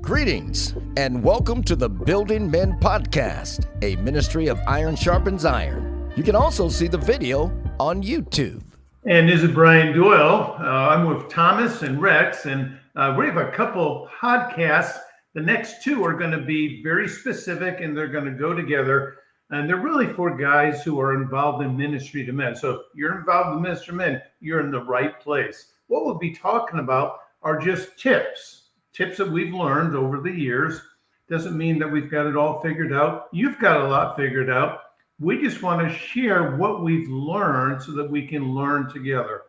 Greetings and welcome to the Mobilizing Men podcast, a ministry of Iron Sharpens Iron. You can also see the video on YouTube. And this is Brian Doyle. I'm with Thomas and Rex, and we have a couple podcasts. The next two are going to be very specific, and they're going to go together. And they're really for guys who are involved in ministry to men. So if you're involved in ministry to men, you're in the right place. What we'll be talking about are just tips that we've learned over the years. Doesn't mean that we've got it all figured out. You've got a lot figured out. We just want to share what we've learned so that we can learn together.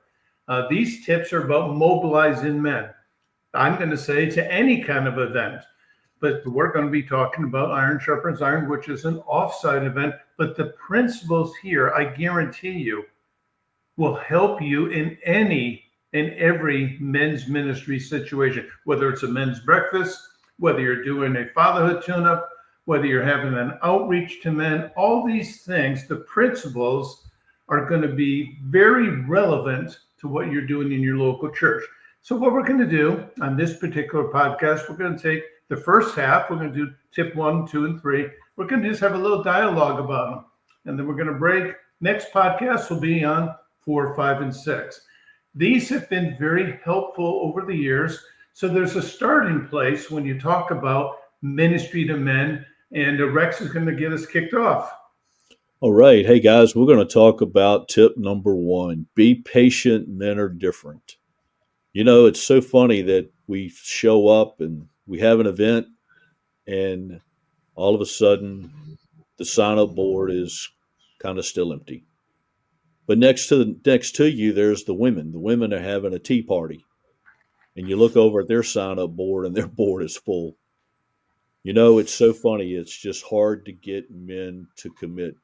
These tips are about mobilizing men. I'm going to say to any kind of event, but we're going to be talking about Iron Sharpens Iron, which is an off-site event. But the principles here, I guarantee you, will help you in any and every men's ministry situation, whether it's a men's breakfast, whether you're doing a fatherhood tune-up, whether you're having an outreach to men, all these things, the principles are going to be very relevant to what you're doing in your local church. So what we're going to do on this particular podcast, we're going to take the first half, we're going to do tip 1, 2, and 3. We're going to just have a little dialogue about them. And then we're going to break. Next podcast will be on 4, 5, and 6. These have been very helpful over the years. So there's a starting place when you talk about ministry to men, and Rex is going to get us kicked off. All right. Hey, guys, we're going to talk about tip number 1. Be patient. Men are different. You know, it's so funny that we show up and we have an event, and all of a sudden the sign-up board is kind of still empty. But next to you, there's the women. The women are having a tea party. And you look over at their sign-up board, and their board is full. You know, it's so funny. It's just hard to get men to commit.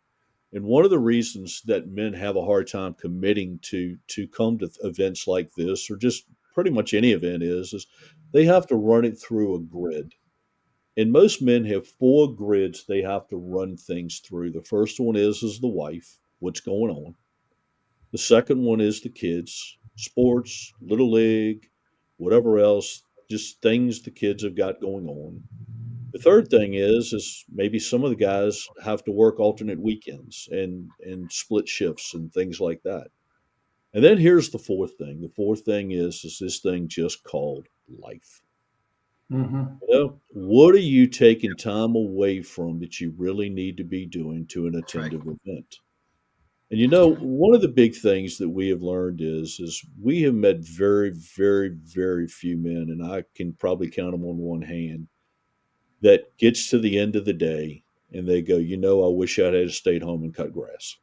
And one of the reasons that men have a hard time committing to come to events like this, or just pretty much any event, is they have to run it through a grid. And most men have 4 grids they have to run things through. The first one is the wife, what's going on. The second one is the kids, sports, little league, whatever else, just things the kids have got going on. The third thing is maybe some of the guys have to work alternate weekends and split shifts and things like that. And then here's the fourth thing. The fourth thing is this thing just called life. Mm-hmm. You know, what are you taking time away from that you really need to be doing to an attentive event? And you know, one of the big things that we have learned is we have met very, very, very few men, and I can probably count them on one hand, that gets to the end of the day and they go, you know, I wish I'd had stayed home and cut grass.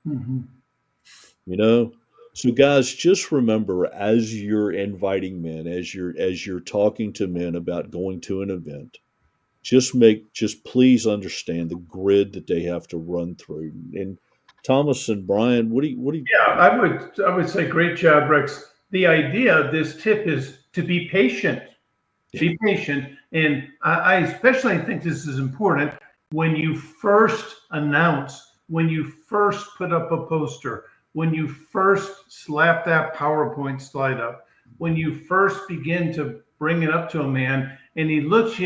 Mm-hmm. You know? So guys, just remember, as you're inviting men, as you're talking to men about going to an event, just please understand the grid that they have to run through. And Thomas and Brian, what do you? Yeah, I would say great job, Rex. The idea of this tip is to be patient. Be patient. And I especially think this is important when you first announce, when you first put up a poster, when you first slap that PowerPoint slide up, when you first begin to bring it up to a man and he looks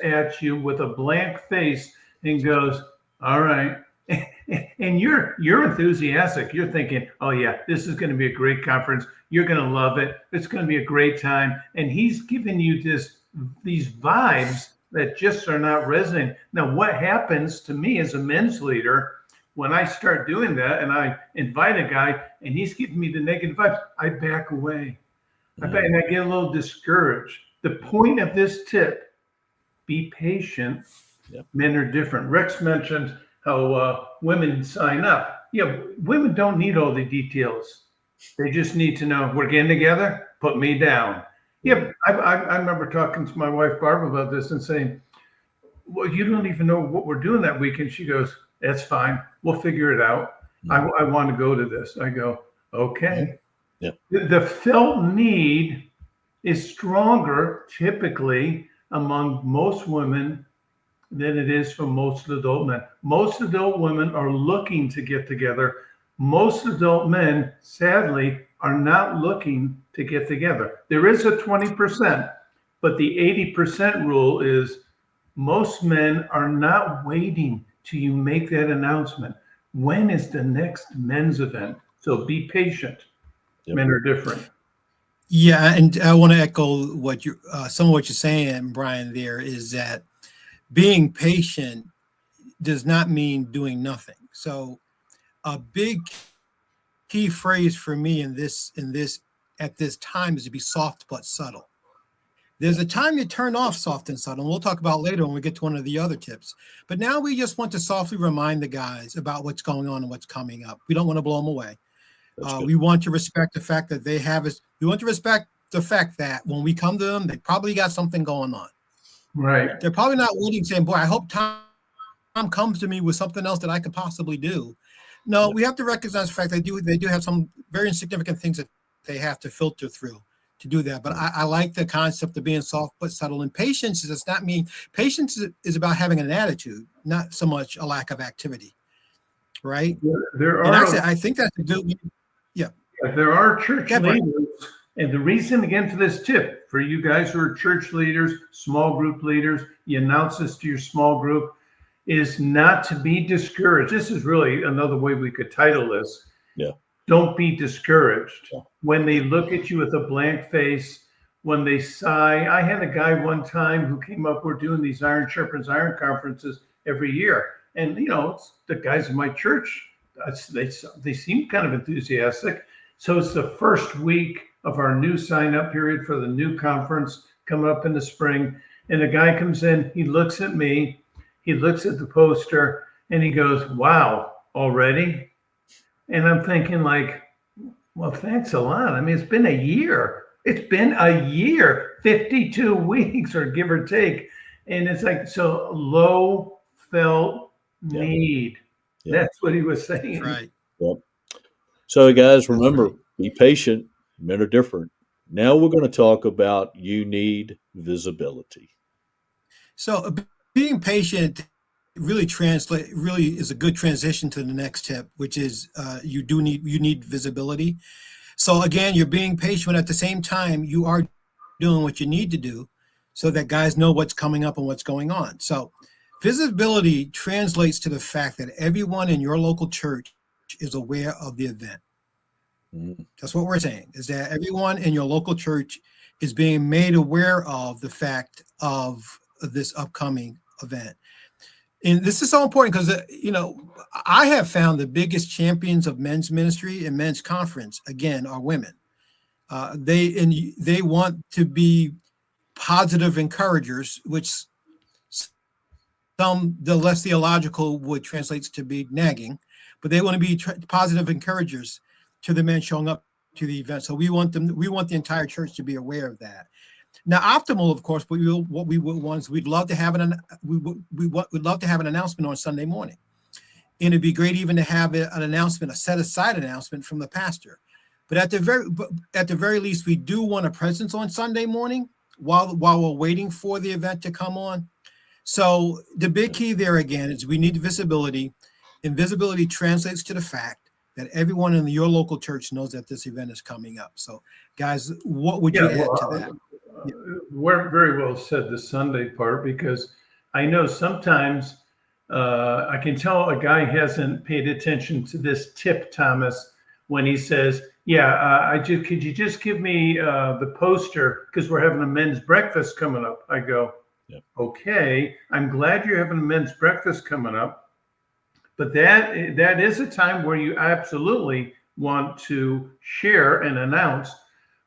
at you with a blank face and goes, all right. And you're enthusiastic. You're thinking, oh yeah, this is going to be a great conference. You're going to love it. It's going to be a great time. And he's giving you these vibes that just are not resonating. Now, what happens to me as a men's leader when I start doing that and I invite a guy and he's giving me the negative vibes, I back away. And I get a little discouraged. The point of this tip, be patient. Yep. Men are different. Rex mentioned how women sign up. Yeah, women don't need all the details. They just need to know we're getting together, put me down. Yeah, I remember talking to my wife, Barbara, about this and saying, well, you don't even know what we're doing that weekend. She goes, that's fine. We'll figure it out. Mm-hmm. I want to go to this. I go, okay. Yeah. The felt need is stronger typically among most women than it is for most adult men. Most adult women are looking to get together. Most adult men, sadly, are not looking to get together. There is a 20% But the 80% rule is most men are not waiting till you make that announcement. When is the next men's event? So be patient. Yep. Men are different. Yeah, and I want to echo what you some of what you're saying, Brian. There is that being patient does not mean doing nothing. So a big key phrase for me in this at this time is to be soft but subtle. There's a time you turn off soft and subtle, and we'll talk about later when we get to one of the other tips. But now we just want to softly remind the guys about what's going on and what's coming up. We don't want to blow them away. We want to respect the fact that they have us. We want to respect the fact that when we come to them, they probably got something going on. Right. They're probably not waiting saying, boy, I hope Tom comes to me with something else that I could possibly do. No, we have to recognize the fact that they do have some very insignificant things that they have to filter through to do that. But I like the concept of being soft but subtle. And patience does not mean patience is about having an attitude, not so much a lack of activity. Right? There and are. actually, I think that's a good. Yeah. There are church Yeah, leaders, and the reason again for this tip for you guys who are church leaders, small group leaders, you announce this to your small group, is not to be discouraged. This is really another way we could title this. Yeah. Don't be discouraged. Yeah. When they look at you with a blank face, when they sigh. I had a guy one time who came up, we're doing these Iron Sharpens Iron conferences every year. And, it's the guys in my church, they seem kind of enthusiastic. So it's the first week of our new sign-up period for the new conference coming up in the spring. And a guy comes in, he looks at me, he looks at the poster, and he goes, wow, already? And I'm thinking like, well, thanks a lot. I mean, it's been a year. It's been a year, 52 weeks or give or take. And it's like, so low felt need. Yeah. That's what he was saying. Right. Yep. So, guys, remember, be patient. Men are different. Now we're going to talk about you need visibility. So being patient really is a good transition to the next tip, which is you need visibility. So again, you're being patient, at the same time you are doing what you need to do so that guys know what's coming up and what's going on. So visibility translates to the fact that everyone in your local church is aware of the event. That's what we're saying, is that everyone in your local church is being made aware of the fact of this upcoming event. And this is so important because, I have found the biggest champions of men's ministry and men's conference, again, are women. They want to be positive encouragers, which the less theological would translates to be nagging, but they want to be positive encouragers to the men showing up to the event. So we want the entire church to be aware of that. Now, optimal, of course, we'd love to have we'd love to have an announcement on Sunday morning, and it'd be great even to have an announcement, a set aside announcement from the pastor. But at the very least, we do want a presence on Sunday morning while we're waiting for the event to come on. So the big key there again is we need visibility, and visibility translates to the fact that everyone in your local church knows that this event is coming up. So, guys, what would you add to that? Very well said, the Sunday part, because I know sometimes I can tell a guy hasn't paid attention to this tip, Thomas, when he says, could you just give me the poster because we're having a men's breakfast coming up? I go, okay, I'm glad you're having a men's breakfast coming up. But that is a time where you absolutely want to share and announce.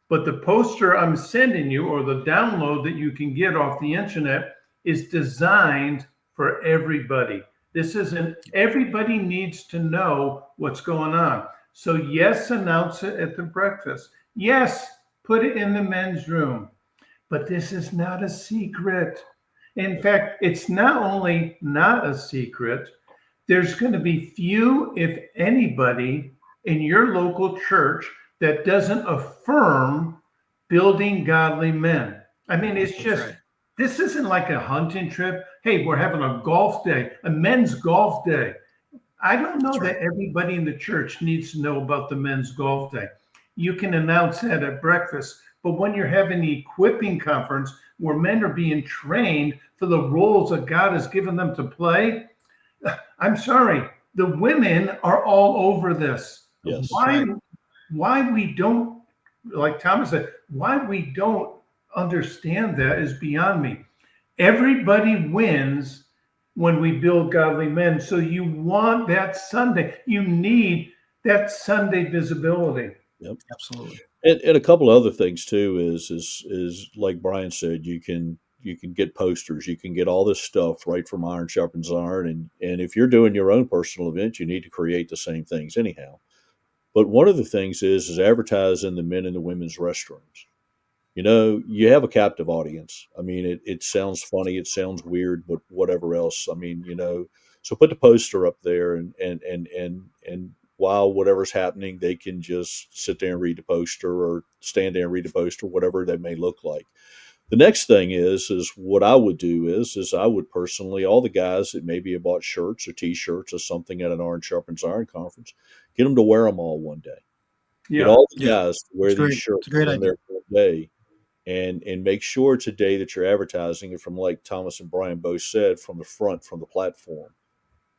But the poster I'm sending you, or the download that you can get off the internet, is designed for everybody. Everybody needs to know what's going on. So yes, announce it at the breakfast. Yes, put it in the men's room. But this is not a secret. In fact, it's not only not a secret, there's going to be few, if anybody, in your local church that doesn't affirm building godly men. I mean, it's just, This isn't like a hunting trip. Hey, we're having a golf day, a men's golf day. I don't know that everybody in the church needs to know about the men's golf day. You can announce that at breakfast, but when you're having the equipping conference, where men are being trained for the roles that God has given them to play. I'm sorry, the women are all over this. Yes. Why we don't, like Thomas said, why we don't understand that is beyond me. Everybody wins when we build godly men. So you want that Sunday. You need that Sunday visibility. Yep. Absolutely. And a couple of other things too is like Brian said, you can get posters, you can get all this stuff right from Iron Sharpens Iron, and if you're doing your own personal event, you need to create the same things anyhow. But one of the things is advertise in the men and the women's restrooms. You know, you have a captive audience. I mean, it sounds funny, it sounds weird, but whatever else. I mean, you know, so put the poster up there, and while whatever's happening, they can just sit there and read the poster, or stand there and read the poster, whatever that may look like. The next thing is what I would do is I would personally, all the guys that maybe have bought shirts or T-shirts or something at an Iron Sharpens Iron conference, get them to wear them all one day. Get all the guys to wear these shirts on there for a day, and make sure it's a day that you're advertising it from, like Thomas and Brian both said, from the front, from the platform,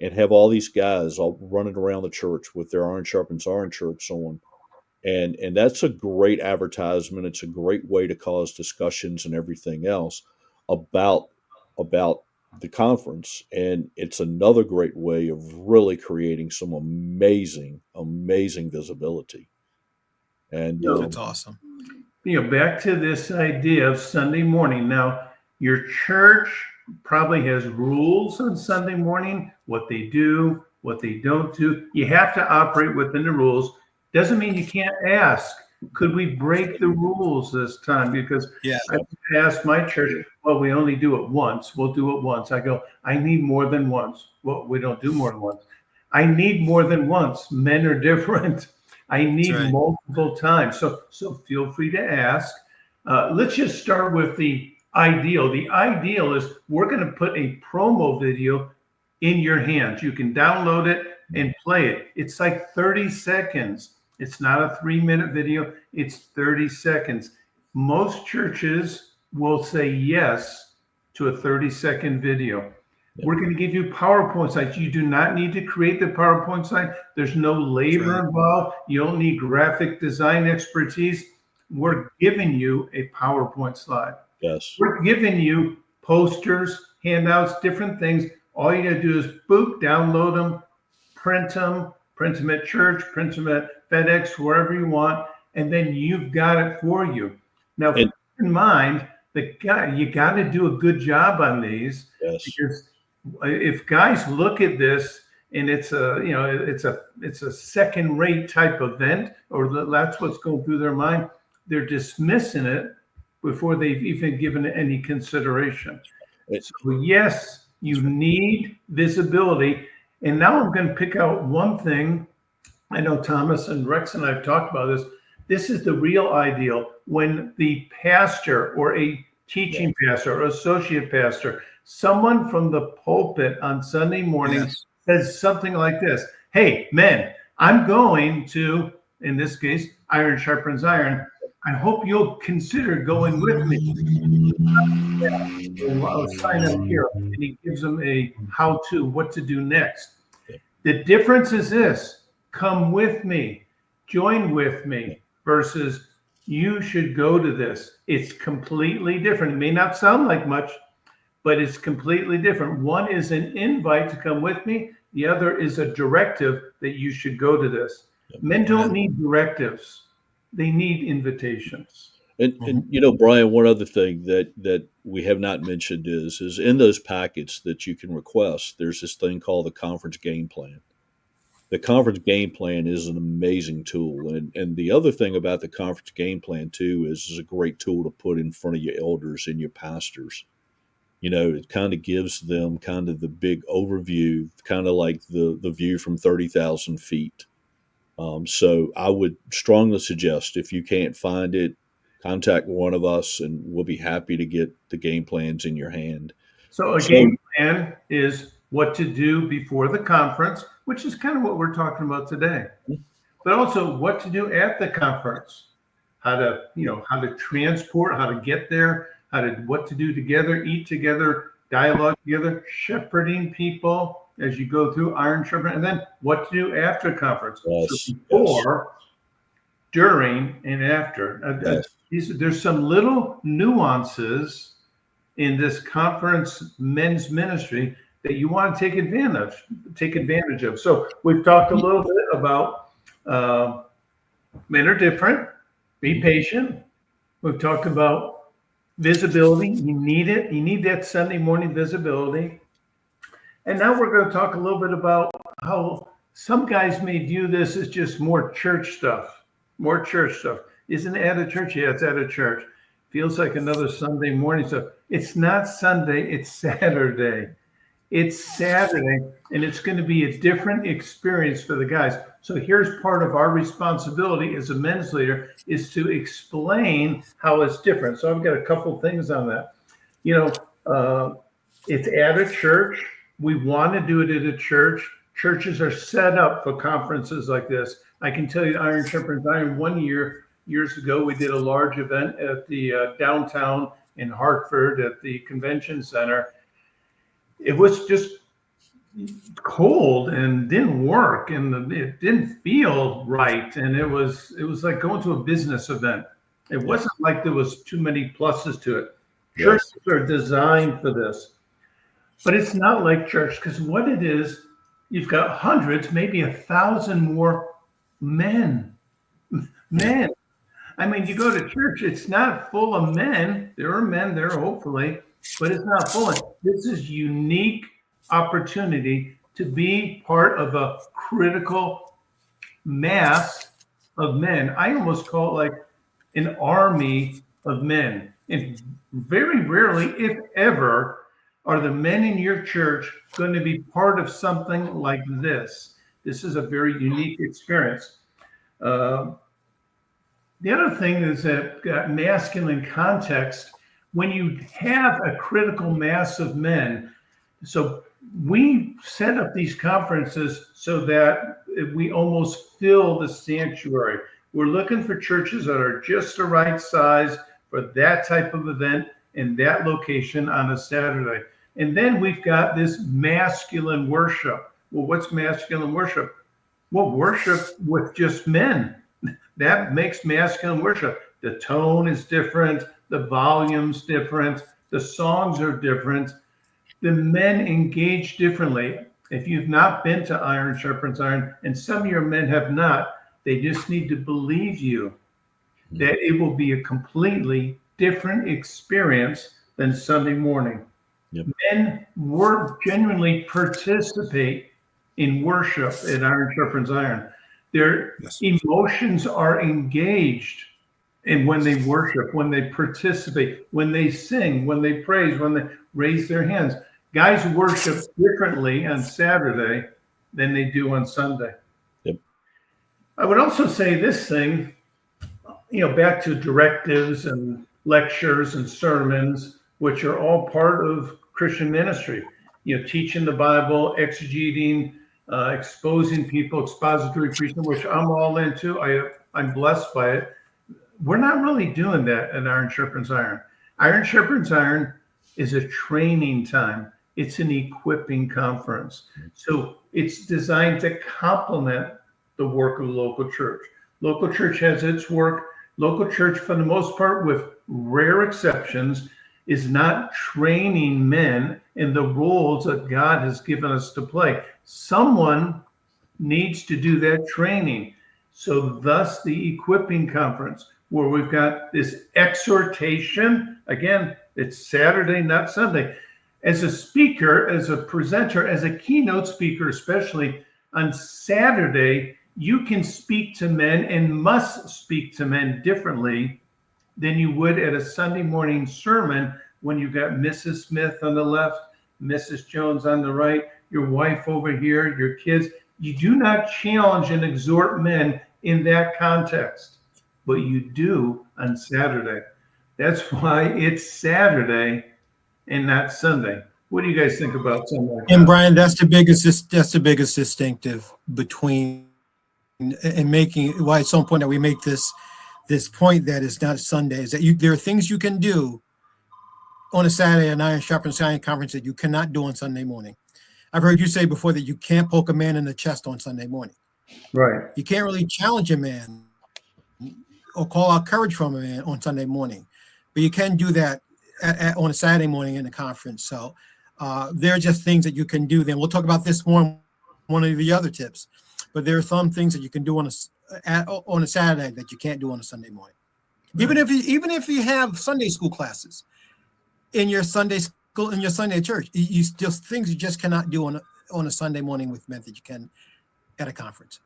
and have all these guys all running around the church with their Iron Sharpens Iron shirts on. And that's a great advertisement. It's a great way to cause discussions and everything else about the conference. And it's another great way of really creating some amazing visibility. And That's awesome. Back to this idea of Sunday morning. Now, your church probably has rules on Sunday morning, what they do, what they don't do. You have to operate within the rules. Doesn't mean you can't ask, could we break the rules this time? Because I asked my church, well, we only do it once. We'll do it once. I go, I need more than once. Well, we don't do more than once. I need more than once. Men are different. I need multiple times. So feel free to ask. Let's just start with the ideal. The ideal is we're going to put a promo video in your hands. You can download it and play it. It's like 30 seconds. It's not a 3-minute video. It's 30 seconds. Most churches will say yes to a 30-second video. We're going to give you PowerPoint slides. You do not need to create the PowerPoint slide. There's no labor involved. You don't need graphic design expertise. We're giving you a PowerPoint slide. Yes. We're giving you posters, handouts, different things. All you got to do is boop, download them, print them at church, print them at FedEx, wherever you want, and then you've got it for you. Now, keep in mind, you got to do a good job on these, because if guys look at this and it's a second-rate type event, or that's what's going through their mind, they're dismissing it before they've even given it any consideration. So yes, you need visibility. And now I'm going to pick out one thing. I know Thomas and Rex and I have talked about this. This is the real ideal, when the pastor or a teaching pastor or associate pastor, someone from the pulpit on Sunday morning says something like this: hey, men, I'm going to, in this case, Iron Sharpens Iron. I hope you'll consider going with me. I'll sign up here. And he gives them a how-to, what to do next. The difference is this: come with me, join with me, versus you should go to this. It's completely different. It may not sound like much, but it's completely different. One is an invite to come with me. The other is a directive that you should go to this. Men don't need directives. They need invitations. And you know, Brian, one other thing that we have not mentioned is in those packets that you can request, there's this thing called the conference game plan. The conference game plan is an amazing tool. And the other thing about the conference game plan too is a great tool to put in front of your elders and your pastors. You know, it kind of gives them kind of the big overview, kind of like the view from 30,000 feet. So I would strongly suggest, if you can't find it, contact one of us and we'll be happy to get the game plans in your hand. So game plan is what to do before the conference, which is kind of what we're talking about today, but also what to do at the conference, how to transport, how to get there, what to do together, eat together, dialogue together, shepherding people as you go through Iron Shepherd, and then what to do after conference. So before, during, and after. There's some little nuances in this conference men's ministry that you want to take advantage of. So we've talked a little bit about men are different, be patient. We've talked about visibility. You need it. You need that Sunday morning visibility. And now we're going to talk a little bit about how some guys may view this as just more church stuff. Isn't it at a church? Yeah, it's at a church. Feels like another Sunday morning stuff. It's not Sunday, it's Saturday. It's Saturday, and it's going to be a different experience for the guys. So here's part of our responsibility as a men's leader is to explain how it's different. So I've got a couple things on that. It's at a church. We want to do it at a church. Churches are set up for conferences like this. I can tell you, Iron Sharpens Iron, years ago, we did a large event at the downtown in Hartford at the convention center. It was just cold and didn't work, and it didn't feel right. And it was like going to a business event. It wasn't like there was too many pluses to it. Churches are designed for this, but it's not like church, because what it is, you've got hundreds, maybe 1,000 more men. I mean, you go to church, it's not full of men. There are men there, hopefully, but it's not full of. This is unique opportunity to be part of a critical mass of men. I almost call it like an army of men. And very rarely, if ever, are the men in your church going to be part of something like this. This is a very unique experience. The other thing is that masculine context, when you have a critical mass of men, so we set up these conferences so that we almost fill the sanctuary. We're looking for churches that are just the right size for that type of event in that location on a Saturday. And then we've got this masculine worship. Well, what's masculine worship? Well, worship with just men. That makes masculine worship. The tone is different. The volume's different. The songs are different. The men engage differently. If you've not been to Iron Sharpens Iron, and some of your men have not, they just need to believe you that it will be a completely different experience than Sunday morning. Yep. Men genuinely participate in worship at Iron Sharpens Iron. Their emotions are engaged in when they worship, when they participate, when they sing, when they praise, when they raise their hands. Guys worship differently on Saturday than they do on Sunday. Yep. I would also say this thing, back to directives and lectures and sermons, which are all part of Christian ministry, teaching the Bible, exegeting, exposing people, expository preaching, which I'm all into. I'm blessed by it. We're not really doing that at Iron Sharpens Iron. Iron Sharpens Iron is a training time. It's an equipping conference. So it's designed to complement the work of the local church. Local church has its work. Local church, for the most part, with rare exceptions, is not training men in the roles that God has given us to play. Someone needs to do that training. So thus the equipping conference, where we've got this exhortation. Again, it's Saturday, not Sunday. As a speaker, as a presenter, as a keynote speaker, especially on Saturday, you can speak to men and must speak to men differently than you would at a Sunday morning sermon when you've got Mrs. Smith on the left, Mrs. Jones on the right, your wife over here, your kids. You do not challenge and exhort men in that context, but you do on Saturday. That's why it's Saturday and not Sunday. What do you guys think about something like that? And Brian, that's the biggest distinctive between and making why it's so important that we make this point that it's not Sunday, is that there are things you can do on a Saturday, an Iron Sharpens Iron conference that you cannot do on Sunday morning. I've heard you say before that you can't poke a man in the chest on Sunday morning. Right. You can't really challenge a man or call out courage from a man on Sunday morning, but you can do that on a Saturday morning in the conference. So there are just things that you can do. Then we'll talk about this more in one of the other tips, but there are some things that you can do on a Saturday that you can't do on a Sunday morning. Right. Even if you have Sunday school classes in your Sunday school, in your Sunday church, you just things you just cannot do on a Sunday morning with men that you can at a conference.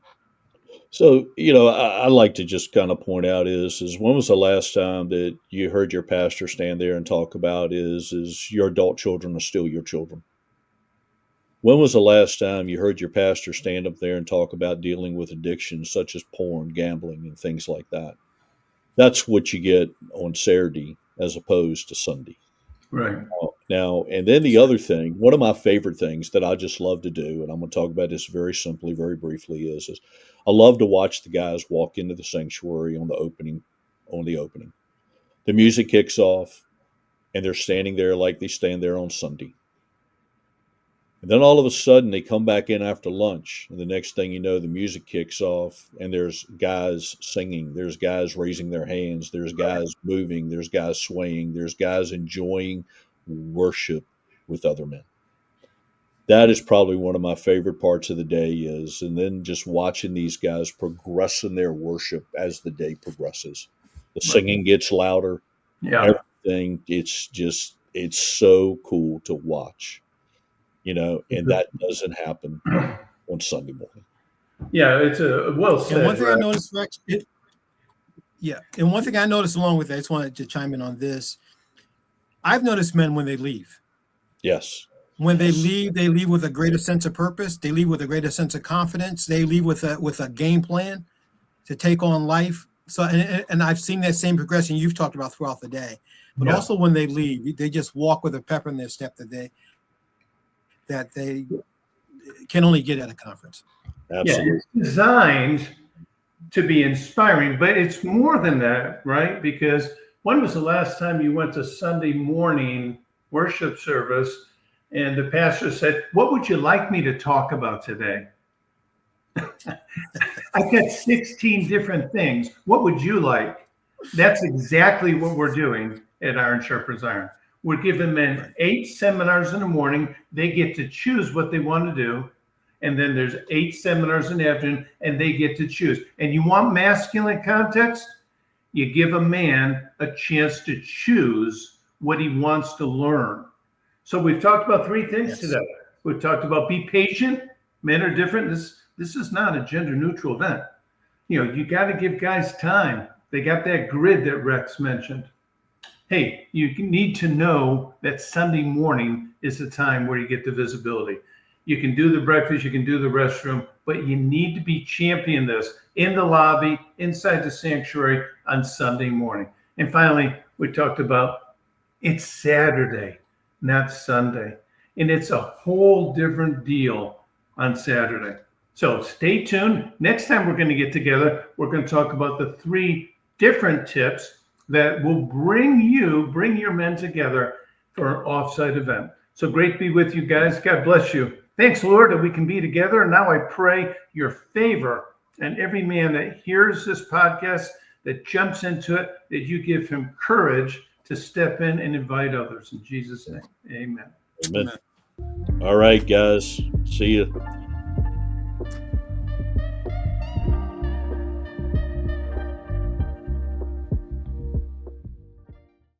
So, I like to just kind of point out is when was the last time that you heard your pastor stand there and talk about is your adult children are still your children? When was the last time you heard your pastor stand up there and talk about dealing with addictions such as porn, gambling, and things like that? That's what you get on Saturday as opposed to Sunday. Right. Now, and then the other thing, one of my favorite things that I just love to do, and I'm going to talk about this very simply, very briefly, is I love to watch the guys walk into the sanctuary on the opening. The music kicks off, and they're standing there like they stand there on Sunday. And then all of a sudden, they come back in after lunch, and the next thing you know, the music kicks off, and there's guys singing, there's guys raising their hands, there's guys moving, there's guys swaying, there's guys enjoying worship with other men. That is probably one of my favorite parts of the day and then just watching these guys progress in their worship as the day progresses. The singing gets louder. Yeah. Everything. It's so cool to watch, and that doesn't happen on Sunday morning. Yeah. It's a well said. And one thing I noticed, Rex, and one thing I noticed along with that, I just wanted to chime in on this. I've noticed men when they leave. Yes. When they leave with a greater sense of purpose. They leave with a greater sense of confidence. They leave with a game plan to take on life. So, and I've seen that same progression you've talked about throughout the day. But also when they leave, they just walk with a pep in their step that they can only get at a conference. Absolutely. Yeah, it's designed to be inspiring, but it's more than that, right? Because when was the last time you went to Sunday morning worship service and the pastor said, "What would you like me to talk about today?" I've got 16 different things. What would you like? That's exactly what we're doing at Iron Sharpens Iron. We're giving men 8 seminars in the morning. They get to choose what they want to do. And then there's 8 seminars in the afternoon, and they get to choose. And you want masculine context? You give a man a chance to choose what he wants to learn. So we've talked about 3 things today. We've talked about be patient. Men are different. This is not a gender neutral event. You got to give guys time. They got that grid that Rex mentioned. Hey, you need to know that Sunday morning is the time where you get the visibility. You can do the breakfast, you can do the restroom, but you need to be champion this in the lobby, inside the sanctuary on Sunday morning. And finally, we talked about it's Saturday, not Sunday. And it's a whole different deal on Saturday. So stay tuned. Next time we're going to get together, we're going to talk about the 3 different tips that will bring your men together for an offsite event. So great to be with you guys. God bless you. Thanks, Lord, that we can be together. And now I pray your favor and every man that hears this podcast, that jumps into it, that you give him courage to step in and invite others. In Jesus' name, amen. Amen. All right, guys. See you.